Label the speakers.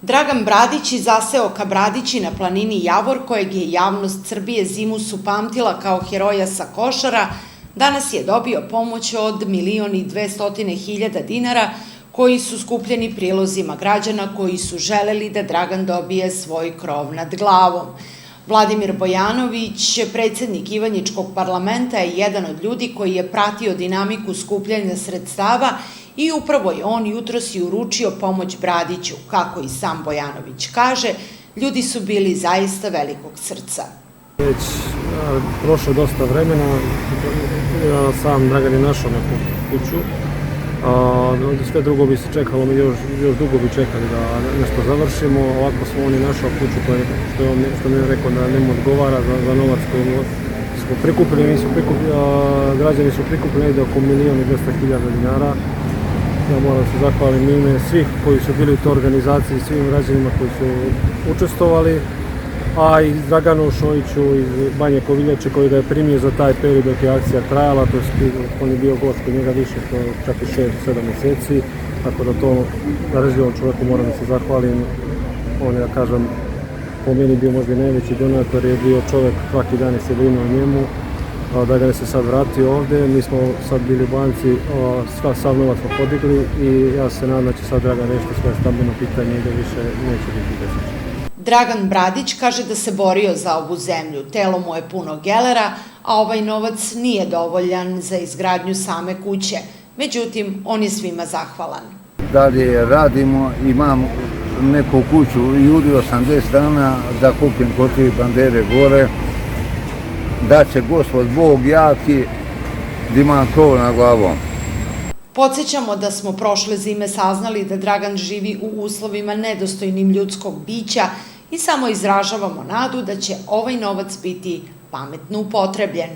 Speaker 1: Dragan Bradić iz zaseoka Bradići na planini Javor, kojeg je javnost Srbije zimus upamtila kao heroja sa Košara, danas je dobio pomoć od 1.200.000 dinara koji su skupljeni prilozima građana koji su želeli da Dragan dobije svoj krov nad glavom. Vladimir Bojanović, predsjednik Ivanjičkog parlamenta, je jedan od ljudi koji je pratio dinamiku skupljanja sredstava i upravo je on jutros i uručio pomoć Bradiću. Kako i sam Bojanović kaže, ljudi su bili zaista velikog srca.
Speaker 2: Već prošlo dosta vremena, sam Dragan je našao neku kuću, sve drugo bi se čekalo, mi još dugo bi čekali da nešto završimo. Ovako smo oni našao kuću što mi je rekao da ne mu odgovara za novac koji smo prikupili. Građani su prikupili negdje oko 1.200.000 dinara. Ja moram se zahvalim ime svih koji su bili u toj organizaciji, svim građanima koji su učestvovali, a i Draganu Šojiću iz Banje Koviljače koji ga je primio za taj period dok je akcija trajala, to on je bio gost kod njega više, čak i 6-7 mjeseci, tako da to darežljivom čovjeku moram da se zahvalim. On je, da kažem, po meni bio možda najveći donator, je bio čovjek, svaki dan je se brinuo o njemu, da ga se sad vratio ovdje. Mi smo sad bili u banci, sav novac smo podigli i ja se nadam da će sad Dragan rešiti svoje stambeno pitanje i da više neće biti deseća.
Speaker 1: Dragan Bradić kaže da se borio za ovu zemlju, telo mu je puno gelera, a ovaj novac nije dovoljan za izgradnju same kuće. Međutim, on je svima zahvalan.
Speaker 3: Dalje radimo, imam neku kuću i u 80 dana da kupim kod te bandere gore, da će Gospod Bog jaki da imam krov nad glavom.
Speaker 1: Podsjećamo da smo prošle zime saznali da Dragan živi u uslovima nedostojnim ljudskog bića i samo izražavamo nadu da će ovaj novac biti pametno upotrebljen.